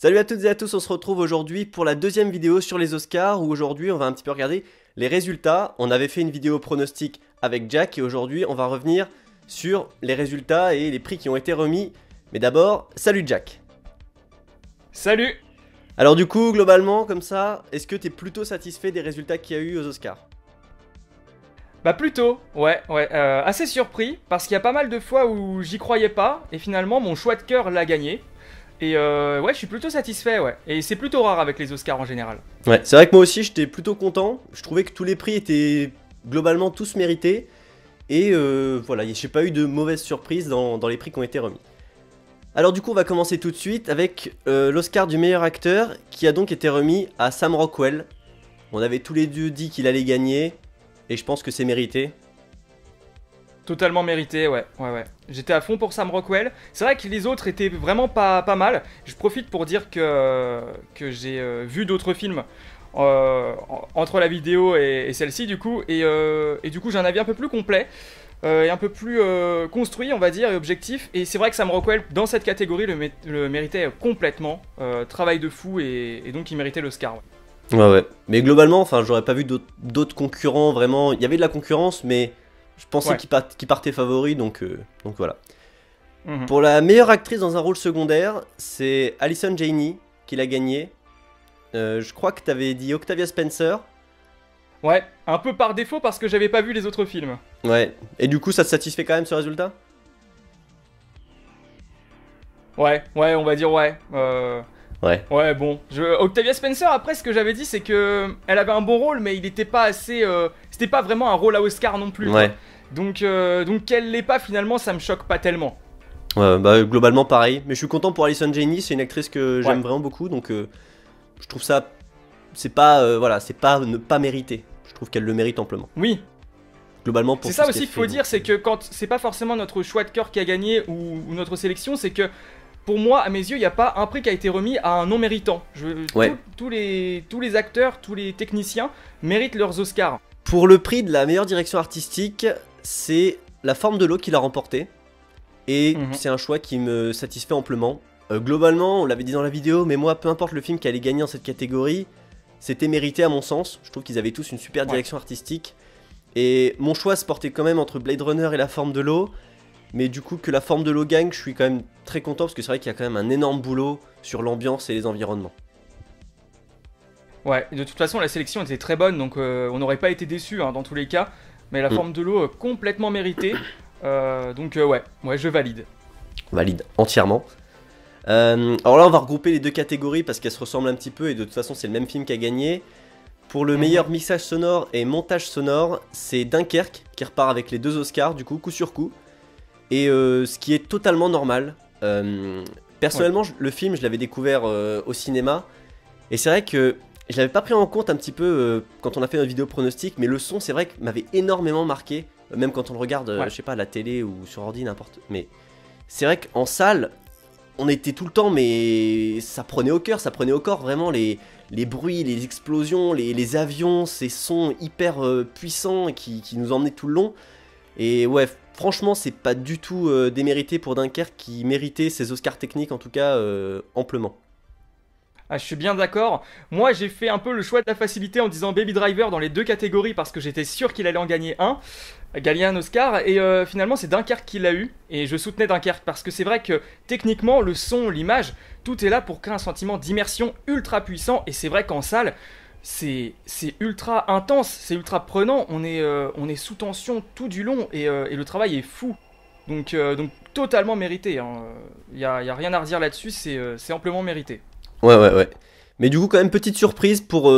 Salut à toutes et à tous, on se retrouve aujourd'hui pour la deuxième vidéo sur les Oscars où aujourd'hui on va un petit peu regarder les résultats. On avait fait une vidéo pronostic avec Jack et aujourd'hui on va revenir sur les résultats et les prix qui ont été remis. Mais d'abord, salut Jack. Salut. Alors du coup, globalement, comme ça, est-ce que tu es plutôt satisfait des résultats qu'il y a eu aux Oscars? Bah plutôt, ouais, assez surpris parce qu'il y a pas mal de fois où j'y croyais pas et finalement mon choix de cœur l'a gagné. Et ouais, je suis plutôt satisfait, ouais. Et c'est plutôt rare avec les Oscars en général. Ouais, c'est vrai que moi aussi j'étais plutôt content. Je trouvais que tous les prix étaient globalement tous mérités. Et voilà, j'ai pas eu de mauvaises surprises dans les prix qui ont été remis. Alors du coup on va commencer tout de suite avec l'Oscar du meilleur acteur qui a donc été remis à Sam Rockwell. On avait tous les deux dit qu'il allait gagner et je pense que c'est mérité. Totalement mérité, ouais. J'étais à fond pour Sam Rockwell. C'est vrai que les autres étaient vraiment pas mal. Je profite pour dire que j'ai vu d'autres films entre la vidéo et celle-ci du coup. Et du coup j'ai un avis un peu plus complet. Et un peu plus construit on va dire et objectif, et c'est vrai que Sam Rockwell dans cette catégorie le méritait complètement, travail de fou, et donc il méritait l'Oscar. Ouais, mais globalement, enfin j'aurais pas vu d'autres concurrents vraiment, il y avait de la concurrence mais je pensais qu'il partait favori donc voilà. Pour la meilleure actrice dans un rôle secondaire, c'est Allison Janney qui l'a gagné. Je crois que t'avais dit Octavia Spencer. Ouais, un peu par défaut parce que j'avais pas vu les autres films. Ouais, et du coup ça te satisfait quand même ce résultat? Ouais, on va dire ouais. Ouais, bon. Octavia Spencer, après ce que j'avais dit c'est que elle avait un bon rôle mais il était pas assez... c'était pas vraiment un rôle à Oscar non plus. Ouais. Donc qu'elle l'ait pas finalement, ça me choque pas tellement. Ouais, bah globalement pareil, mais je suis content pour Allison Janney, c'est une actrice que j'aime vraiment beaucoup, donc je trouve ça... c'est pas... voilà, c'est pas ne pas mériter. Je trouve qu'elle le mérite amplement. Oui. Globalement pour c'est ça aussi qu'il faut dire, c'est que quand c'est pas forcément notre choix de cœur qui a gagné ou notre sélection, c'est que pour moi, à mes yeux, il n'y a pas un prix qui a été remis à un non méritant. Tous les acteurs, tous les techniciens méritent leurs Oscars. Pour le prix de la meilleure direction artistique, c'est La Forme de l'eau qui l'a remporté. Et c'est un choix qui me satisfait amplement. Globalement, on l'avait dit dans la vidéo, mais moi, peu importe le film qui allait gagner dans cette catégorie, c'était mérité à mon sens. Je trouve qu'ils avaient tous une super direction artistique. Et mon choix se portait quand même entre Blade Runner et La Forme de l'eau. Mais du coup, que La Forme de l'eau gagne, je suis quand même très content parce que c'est vrai qu'il y a quand même un énorme boulot sur l'ambiance et les environnements. Ouais, et de toute façon, la sélection était très bonne, donc on n'aurait pas été déçus dans tous les cas. Mais La Forme de l'eau, complètement méritée. Donc ouais, je valide. Valide, entièrement. Alors là, on va regrouper les deux catégories parce qu'elles se ressemblent un petit peu et de toute façon, c'est le même film qui a gagné. Pour le meilleur mixage sonore et montage sonore, c'est Dunkerque qui repart avec les deux Oscars, du coup, coup sur coup. Et ce qui est totalement normal. Personnellement, le film, je l'avais découvert au cinéma. Et c'est vrai que je l'avais pas pris en compte un petit peu quand on a fait notre vidéo pronostic. Mais le son, c'est vrai que m'avait énormément marqué. Même quand on le regarde, je sais pas, à la télé ou sur ordi, n'importe. Mais c'est vrai qu'en salle, on était tout le temps, mais ça prenait au cœur, ça prenait au corps vraiment les bruits, les explosions, les avions, ces sons hyper puissants qui nous emmenaient tout le long. Et ouais, franchement, c'est pas du tout démérité pour Dunkerque qui méritait ses Oscars techniques, en tout cas amplement. Ah, je suis bien d'accord. Moi, j'ai fait un peu le choix de la facilité en disant Baby Driver dans les deux catégories parce que j'étais sûr qu'il allait en gagner gagner un Oscar. Et finalement, c'est Dunkerque qui l'a eu. Et je soutenais Dunkerque parce que c'est vrai que techniquement, le son, l'image, tout est là pour créer un sentiment d'immersion ultra puissant. Et c'est vrai qu'en salle, c'est ultra intense, c'est ultra prenant. On est sous tension tout du long et le travail est fou. Donc totalement mérité. Y a rien à redire là-dessus, c'est amplement mérité. Ouais. Mais du coup, quand même, petite surprise pour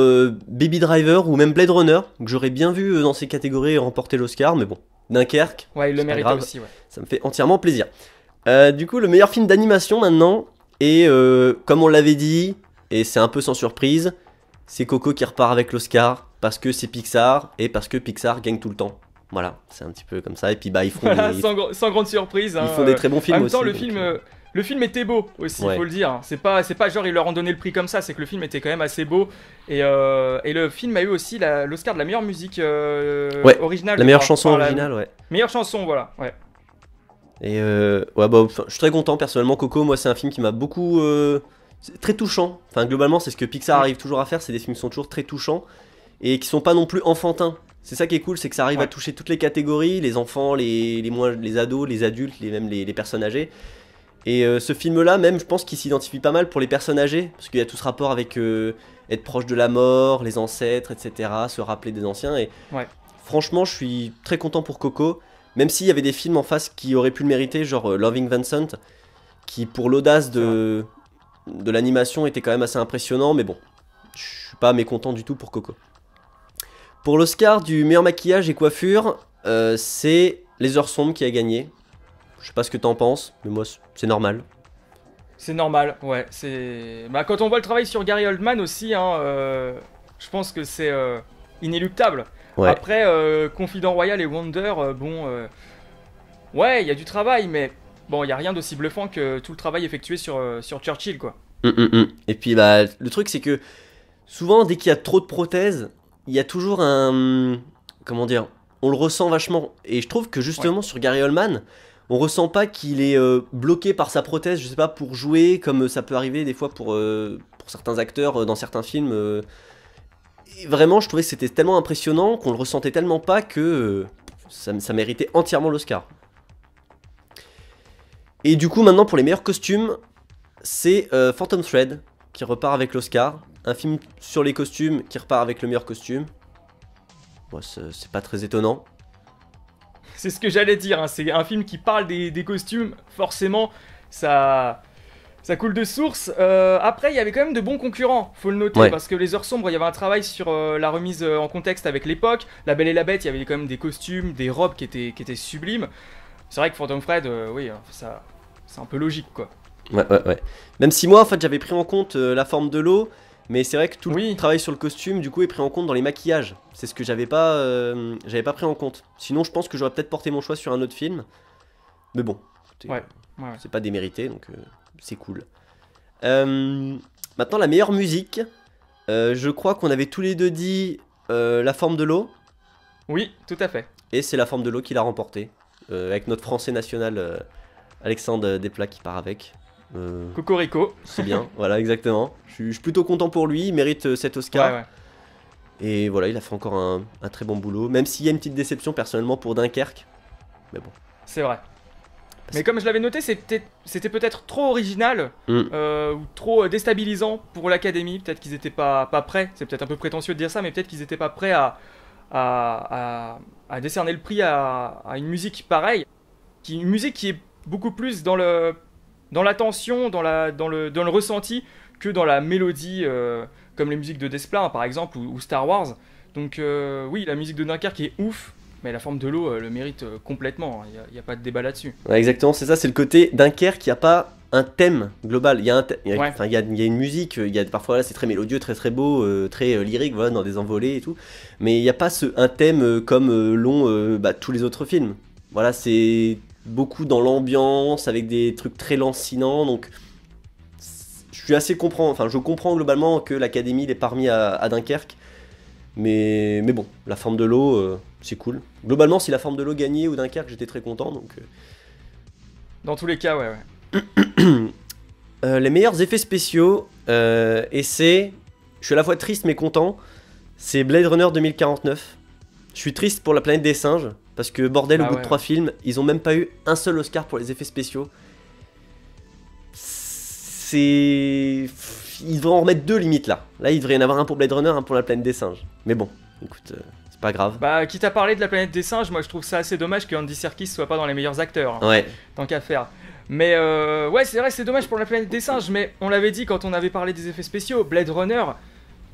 Baby Driver ou même Blade Runner, que j'aurais bien vu dans ces catégories remporter l'Oscar, mais bon, Dunkerque, ouais, il le mérite aussi, ouais. Ça me fait entièrement plaisir. Du coup, le meilleur film d'animation maintenant, et comme on l'avait dit, et c'est un peu sans surprise, c'est Coco qui repart avec l'Oscar, parce que c'est Pixar, et parce que Pixar gagne tout le temps. Voilà, c'est un petit peu comme ça, et puis bah ils font voilà, sans grande surprise. Ils font des très bons films aussi. En même temps, le film était beau aussi, il faut le dire. C'est pas genre ils leur ont donné le prix comme ça, c'est que le film était quand même assez beau. Et le film a eu aussi l'Oscar de la meilleure musique originale. La meilleure chanson originale, ouais. Meilleure chanson, voilà, ouais. Et ouais, bah, je suis très content personnellement. Coco, moi, c'est un film qui m'a beaucoup c'est très touchant. Enfin, globalement, c'est ce que Pixar arrive toujours à faire, c'est des films qui sont toujours très touchants et qui sont pas non plus enfantins. C'est ça qui est cool, c'est que ça arrive à toucher toutes les catégories, les enfants, les ados, les adultes, même les personnes âgées. Et ce film-là, même, je pense qu'il s'identifie pas mal pour les personnes âgées, parce qu'il y a tout ce rapport avec être proche de la mort, les ancêtres, etc., se rappeler des anciens. Et franchement, je suis très content pour Coco, même s'il y avait des films en face qui auraient pu le mériter, genre Loving Vincent, qui pour l'audace de l'animation était quand même assez impressionnant, mais bon, je suis pas mécontent du tout pour Coco. Pour l'Oscar du meilleur maquillage et coiffure, c'est Les Heures Sombres qui a gagné. Je sais pas ce que t'en penses, mais moi c'est normal. C'est normal, ouais. Bah, quand on voit le travail sur Gary Oldman aussi, hein, je pense que c'est inéluctable. Ouais. Après, Confident Royal et Wonder, ouais, il y a du travail, mais bon, il y a rien d'aussi bluffant que tout le travail effectué sur Churchill, quoi. Et puis bah, le truc c'est que souvent dès qu'il y a trop de prothèses, il y a toujours un... Comment dire, on le ressent vachement. Et je trouve que justement sur Gary Oldman, on ressent pas qu'il est bloqué par sa prothèse, je sais pas, pour jouer, comme ça peut arriver des fois pour certains acteurs dans certains films. Et vraiment, je trouvais que c'était tellement impressionnant qu'on le ressentait tellement pas que ça méritait entièrement l'Oscar. Et du coup, maintenant, pour les meilleurs costumes, c'est Phantom Thread qui repart avec l'Oscar. Un film sur les costumes qui repart avec le meilleur costume. Bon, c'est pas très étonnant. C'est ce que j'allais dire, hein. C'est un film qui parle des costumes, forcément, ça coule de source. Après, il y avait quand même de bons concurrents, faut le noter, parce que Les Heures Sombres, il y avait un travail sur la remise en contexte avec l'époque. La Belle et la Bête, il y avait quand même des costumes, des robes qui étaient sublimes. C'est vrai que Phantom Thread, oui, ça, c'est un peu logique, quoi. Ouais. Même si moi, en fait, j'avais pris en compte la forme de l'eau, mais c'est vrai que tout le travail sur le costume, du coup, est pris en compte dans les maquillages. C'est ce que j'avais pas pris en compte. Sinon, je pense que j'aurais peut-être porté mon choix sur un autre film. Mais bon, c'est pas démérité, donc c'est cool. Maintenant, la meilleure musique. Je crois qu'on avait tous les deux dit La Forme de l'eau. Oui, tout à fait. Et c'est La Forme de l'eau qui l'a remporté. Avec notre français national, Alexandre Desplat qui part avec. Cocorico. C'est bien, voilà, exactement. Je suis plutôt content pour lui, il mérite cet Oscar. Ouais. Et voilà, il a fait encore un très bon boulot. Même s'il y a une petite déception personnellement pour Dunkerque. Mais bon. C'est vrai. Mais comme je l'avais noté, c'était peut-être trop original ou trop déstabilisant pour l'Académie. Peut-être qu'ils n'étaient pas prêts. C'est peut-être un peu prétentieux de dire ça, mais peut-être qu'ils n'étaient pas prêts à décerner le prix à une musique pareille. Une musique qui est beaucoup plus dans l'attention, dans le ressenti, que dans la mélodie, comme les musiques de Desplat, par exemple, ou Star Wars. Donc oui, la musique de Dunkerque est ouf, mais La Forme de l'eau le mérite complètement, il n'y a pas de débat là-dessus. Ouais, exactement, c'est ça, c'est le côté Dunkerque, il n'y a pas un thème global, il y a une musique, parfois là c'est très mélodieux, très beau, très lyrique, voilà, dans des envolées et tout, mais il n'y a pas un thème comme l'ont tous les autres films. Voilà, c'est beaucoup dans l'ambiance, avec des trucs très lancinants, donc je comprends globalement que l'Académie l'ait pas remis à Dunkerque, mais bon, La Forme de l'eau, c'est cool. Globalement, si La Forme de l'eau gagnait ou Dunkerque, j'étais très content, donc... Dans tous les cas, ouais. Les meilleurs effets spéciaux, et c'est... Je suis à la fois triste mais content, c'est Blade Runner 2049. Je suis triste pour La Planète des Singes, parce que bordel, au bout de 3 films, ils ont même pas eu un seul Oscar pour les effets spéciaux. Ils devraient en remettre 2 limites là. Là, il devrait y en avoir un pour Blade Runner, un pour La Planète des Singes. Mais bon, écoute, c'est pas grave. Bah, quitte à parler de La Planète des Singes, moi je trouve ça assez dommage que Andy Serkis soit pas dans les meilleurs acteurs. Hein, tant qu'à faire. Mais ouais, c'est vrai, c'est dommage pour La Planète des Singes, mais on l'avait dit quand on avait parlé des effets spéciaux. Blade Runner,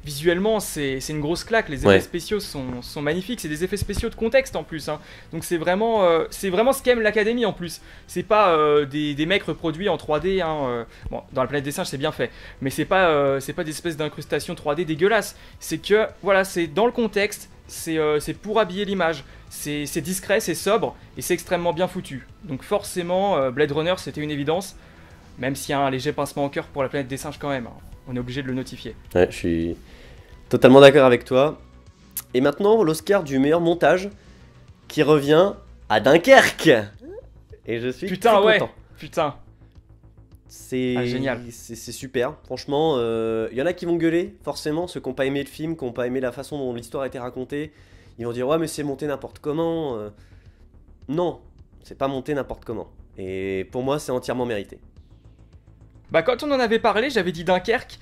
visuellement, c'est une grosse claque. Les effets spéciaux sont magnifiques. C'est des effets spéciaux de contexte en plus. Hein. Donc c'est vraiment ce qu'aime l'Académie en plus. C'est pas des mecs reproduits en 3D. Hein, bon, dans La Planète des Singes, c'est bien fait. Mais c'est pas des espèces d'incrustations 3D dégueulasses. C'est que, voilà, c'est dans le contexte. C'est pour habiller l'image. C'est discret, c'est sobre. Et c'est extrêmement bien foutu. Donc forcément, Blade Runner, c'était une évidence. Même s'il y a un léger pincement au cœur pour La Planète des Singes quand même. Hein. On est obligé de le notifier. Ouais, je suis totalement d'accord avec toi. Et maintenant, l'Oscar du meilleur montage qui revient à Dunkerque. Et je suis très content. Putain. C'est génial. c'est super. Franchement, il y en a qui vont gueuler, forcément, ceux qui n'ont pas aimé le film, qui n'ont pas aimé la façon dont l'histoire a été racontée. Ils vont dire ouais mais c'est monté n'importe comment. Non, c'est pas monté n'importe comment. Et pour moi, c'est entièrement mérité. Bah quand on en avait parlé, j'avais dit Dunkerque,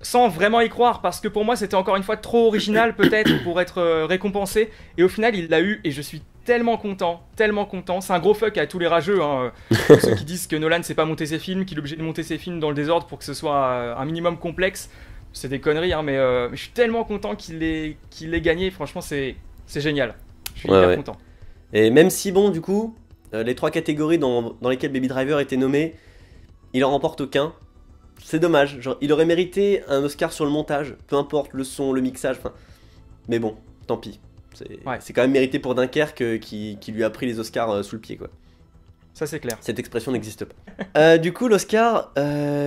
sans vraiment y croire, parce que pour moi c'était encore une fois trop original peut-être pour être récompensé, et au final il l'a eu, et je suis tellement content, tellement content. C'est un gros fuck à tous les rageux, hein, ceux qui disent que Nolan sait pas monter ses films, qu'il est obligé de monter ses films dans le désordre pour que ce soit un minimum complexe. C'est des conneries, hein, mais je suis tellement content qu'il ait gagné, franchement c'est génial. Je suis hyper content. Et même si bon du coup, les 3 catégories dans lesquelles Baby Driver était nommé, il en remporte aucun. C'est dommage, genre, il aurait mérité un Oscar sur le montage, peu importe le son, le mixage, enfin. Mais bon, tant pis. C'est quand même mérité pour Dunkerque qui lui a pris les Oscars sous le pied, quoi. Ça c'est clair. Cette expression n'existe pas. Du coup, l'Oscar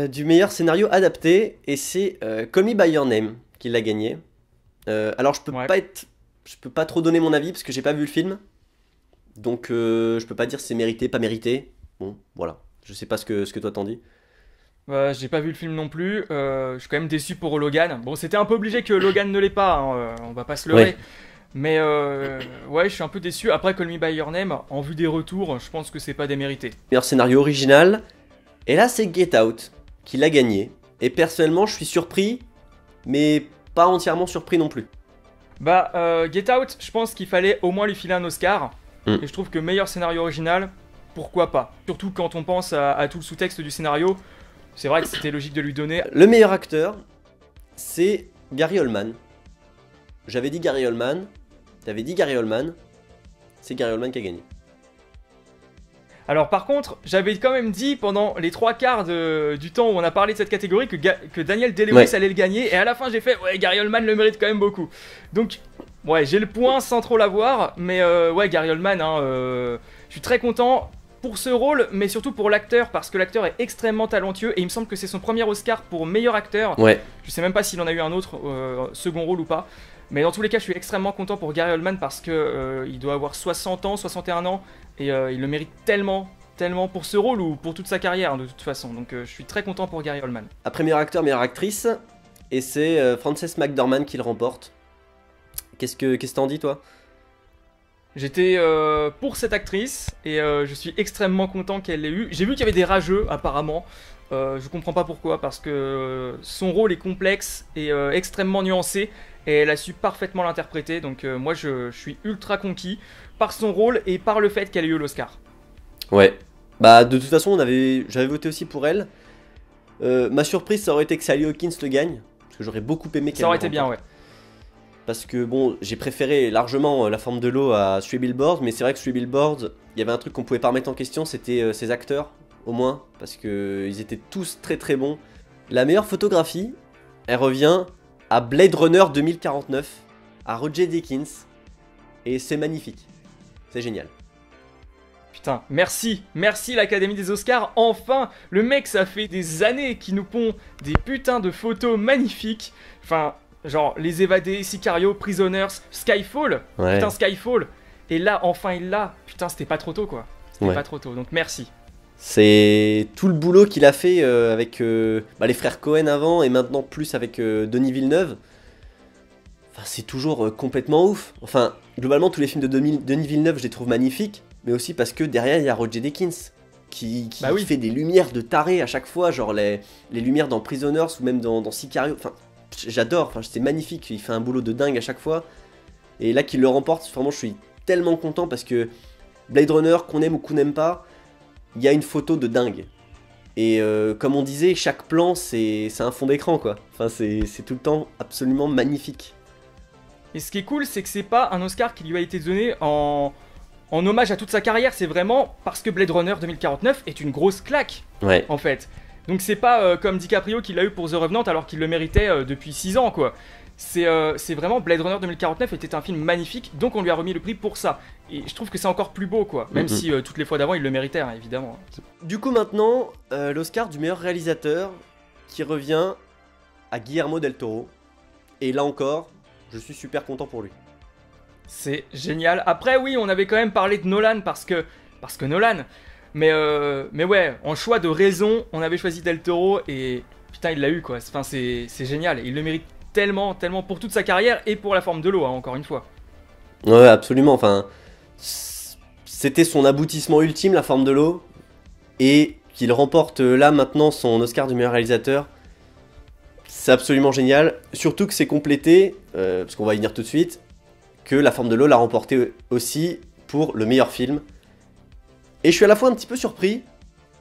du meilleur scénario adapté, et c'est Call Me By Your Name qui l'a gagné. Alors je peux pas trop donner mon avis parce que j'ai pas vu le film, donc je peux pas dire si c'est mérité, pas mérité. Bon, voilà. Je sais pas ce que toi t'en dis. J'ai pas vu le film non plus, je suis quand même déçu pour Logan. Bon, c'était un peu obligé que Logan ne l'ait pas, hein, on va pas se leurrer. Mais ouais, je suis un peu déçu. Après Call Me By Your Name, en vue des retours, je pense que c'est pas démérité. Meilleur scénario original, et là c'est Get Out qui l'a gagné. Et personnellement, je suis surpris, mais pas entièrement surpris non plus. Bah, Get Out, je pense qu'il fallait au moins lui filer un Oscar. Et je trouve que meilleur scénario original, pourquoi pas. Surtout quand on pense à tout le sous-texte du scénario. C'est vrai que c'était logique de lui donner. Le meilleur acteur, c'est Gary Oldman. J'avais dit Gary Oldman, t'avais dit Gary Oldman, c'est Gary Oldman qui a gagné. Alors par contre, j'avais quand même dit pendant les 3/4 du temps où on a parlé de cette catégorie que Daniel Day-Lewis allait le gagner, et à la fin j'ai fait ouais, Gary Oldman le mérite quand même beaucoup. Donc ouais, j'ai le point sans trop l'avoir, mais ouais, Gary Oldman, hein, je suis très content pour ce rôle, mais surtout pour l'acteur, parce que l'acteur est extrêmement talentueux, et il me semble que c'est son premier Oscar pour meilleur acteur. Ouais. Je sais même pas s'il en a eu un autre second rôle ou pas. Mais dans tous les cas, je suis extrêmement content pour Gary Oldman parce que il doit avoir 60 ans, 61 ans, et il le mérite tellement pour ce rôle ou pour toute sa carrière, hein, de toute façon. Donc je suis très content pour Gary Oldman. Après meilleur acteur, meilleure actrice, et c'est Frances McDormand qui le remporte. Qu'est-ce que t'en dis, toi? J'étais pour cette actrice, et je suis extrêmement content qu'elle l'ait eu. J'ai vu qu'il y avait des rageux, apparemment. Je comprends pas pourquoi, parce que son rôle est complexe et extrêmement nuancé, et elle a su parfaitement l'interpréter. Donc moi je suis ultra conquis par son rôle et par le fait qu'elle ait eu l'Oscar. Ouais, bah de toute façon j'avais voté aussi pour elle. Ma surprise ça aurait été que Sally Hawkins le gagne, parce que j'aurais beaucoup aimé qu'elle ça aurait été bien, ouais. Parce que bon, j'ai préféré largement La Forme de l'eau à Three Billboards, mais c'est vrai que Three Billboards, il y avait un truc qu'on pouvait pas remettre en question, c'était ses acteurs, au moins, parce qu'ils étaient tous très très bons. La meilleure photographie, elle revient à Blade Runner 2049, à Roger Deakins, et c'est magnifique, c'est génial. Putain, merci l'Académie des Oscars, enfin, le mec ça fait des années qu'il nous pond des putains de photos magnifiques, enfin... Genre, Les Évadés, Sicario, Prisoners, Skyfall. Ouais. Putain, Skyfall. Et là, enfin, il l'a. Putain, c'était pas trop tôt, quoi. C'était pas trop tôt, donc merci. C'est tout le boulot qu'il a fait avec les frères Cohen avant, et maintenant plus avec Denis Villeneuve. Enfin, c'est toujours complètement ouf. Enfin, globalement, tous les films de Denis Villeneuve, je les trouve magnifiques. Mais aussi parce que derrière, il y a Roger Deakins. Qui fait des lumières de taré à chaque fois. Genre les lumières dans Prisoners ou même dans Sicario. Enfin... J'adore, enfin, c'est magnifique, il fait un boulot de dingue à chaque fois. Et là qu'il le remporte, vraiment je suis tellement content parce que Blade Runner, qu'on aime ou qu'on n'aime pas, il y a une photo de dingue. Et comme on disait, chaque plan c'est un fond d'écran quoi. Enfin c'est tout le temps absolument magnifique. Et ce qui est cool, c'est que c'est pas un Oscar qui lui a été donné en hommage à toute sa carrière, c'est vraiment parce que Blade Runner 2049 est une grosse claque, en fait. Donc c'est pas comme DiCaprio qui l'a eu pour The Revenant alors qu'il le méritait depuis 6 ans quoi. C'est vraiment Blade Runner 2049 était un film magnifique, donc on lui a remis le prix pour ça. Et je trouve que c'est encore plus beau quoi, même si toutes les fois d'avant il le méritait hein, évidemment. Du coup maintenant, l'Oscar du meilleur réalisateur qui revient à Guillermo del Toro. Et là encore, je suis super content pour lui. C'est génial. Après oui, on avait quand même parlé de Nolan parce que Nolan... Mais ouais, en choix de raison, on avait choisi Del Toro et putain, il l'a eu quoi. Enfin, c'est génial. Il le mérite tellement, tellement pour toute sa carrière et pour la forme de l'eau, hein, encore une fois. Ouais, absolument. Enfin, c'était son aboutissement ultime, La Forme de l'eau, et qu'il remporte là maintenant son Oscar du meilleur réalisateur. C'est absolument génial. Surtout que c'est complété, parce qu'on va y venir tout de suite, que La Forme de l'eau l'a remporté aussi pour le meilleur film. Et je suis à la fois un petit peu surpris,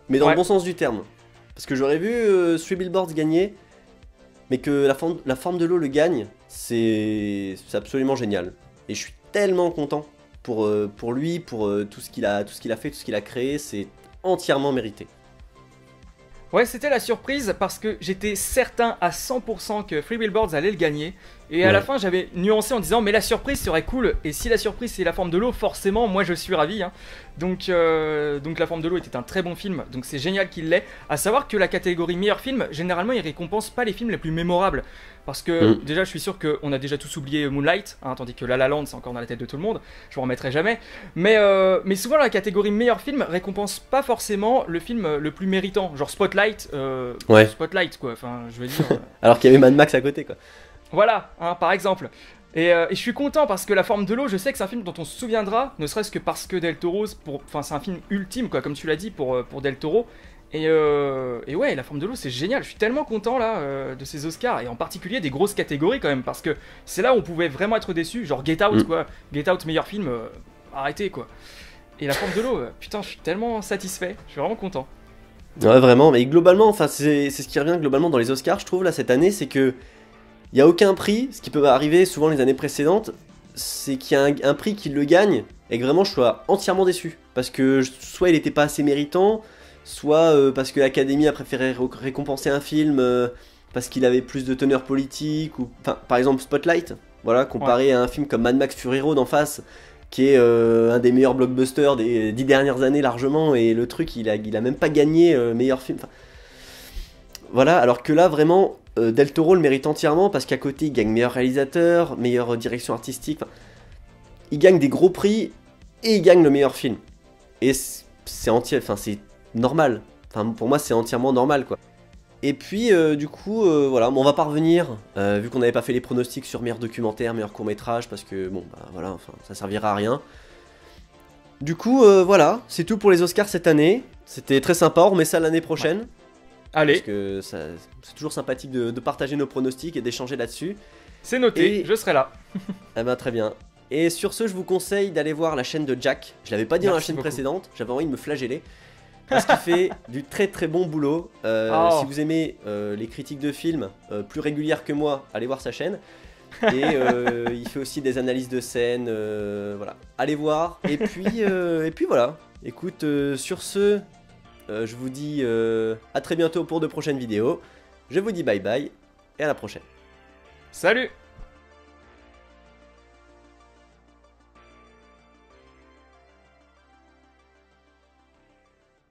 mais dans le bon sens du terme. Parce que j'aurais vu Three Billboards gagner, mais que la forme de l'eau le gagne, c'est absolument génial. Et je suis tellement content pour lui, pour tout ce qu'il a fait, tout ce qu'il a créé, c'est entièrement mérité. Ouais, c'était la surprise parce que j'étais certain à 100% que Three Billboards allait le gagner. Et à la fin, j'avais nuancé en disant mais la surprise serait cool. Et si la surprise c'est La Forme de l'eau, forcément, moi je suis ravi. Hein. Donc La Forme de l'eau était un très bon film. Donc c'est génial qu'il l'ait. À savoir que la catégorie meilleur film, généralement, il récompense pas les films les plus mémorables. Parce que déjà, je suis sûr qu'on a déjà tous oublié Moonlight, hein, tandis que La La Land, c'est encore dans la tête de tout le monde. Je m'en remettrai jamais. Mais souvent, la catégorie meilleur film récompense pas forcément le film le plus méritant. Genre Spotlight. Spotlight, quoi. Enfin, je veux dire. Alors qu'il y avait Mad Max à côté, quoi. Voilà, hein, par exemple. Et je suis content parce que La Forme de l'eau, je sais que c'est un film dont on se souviendra, ne serait-ce que parce que Del Toro, c'est un film ultime, quoi, comme tu l'as dit, pour Del Toro. Et ouais, La Forme de l'eau, c'est génial. Je suis tellement content là de ces Oscars, et en particulier des grosses catégories quand même, parce que c'est là où on pouvait vraiment être déçu. Genre Get Out, quoi. Get Out, meilleur film, arrêtez, quoi. Et La Forme de l'eau, putain, je suis tellement satisfait. Je suis vraiment content. Ouais, vraiment. Mais globalement, enfin, c'est ce qui revient globalement dans les Oscars, je trouve, là, cette année, c'est que il n'y a aucun prix, ce qui peut arriver souvent les années précédentes, c'est qu'il y a un prix qui le gagne et que vraiment je sois entièrement déçu. Parce que soit il n'était pas assez méritant, soit parce que l'Académie a préféré récompenser un film parce qu'il avait plus de teneur politique. Ou, par exemple Spotlight, voilà, comparé à un film comme Mad Max Fury Road en face, qui est un des meilleurs blockbusters des 10 dernières années largement, et le truc il a même pas gagné meilleur film. Voilà, alors que là vraiment... Del Toro le mérite entièrement parce qu'à côté il gagne meilleur réalisateur, meilleure direction artistique, il gagne des gros prix et il gagne le meilleur film. Et c'est normal. Enfin, pour moi c'est entièrement normal quoi. Et puis du coup voilà, on va pas revenir vu qu'on n'avait pas fait les pronostics sur meilleur documentaire, meilleur court-métrage parce que bon bah voilà, enfin ça servira à rien. Du coup voilà, c'est tout pour les Oscars cette année. C'était très sympa, on remet ça l'année prochaine. Ouais. Allez. Parce que c'est toujours sympathique de partager nos pronostics et d'échanger là-dessus. C'est noté, je serai là. Eh ben très bien. Et sur ce, je vous conseille d'aller voir la chaîne de Jack. Je l'avais pas dit dans la chaîne précédente, j'avais envie de me flageller. Parce qu'il fait du très très bon boulot. Si vous aimez les critiques de films plus régulières que moi, allez voir sa chaîne. Et il fait aussi des analyses de scènes. Voilà. Allez voir. Et puis voilà. Écoute, sur ce... je vous dis à très bientôt pour de prochaines vidéos. Je vous dis bye bye et à la prochaine. Salut!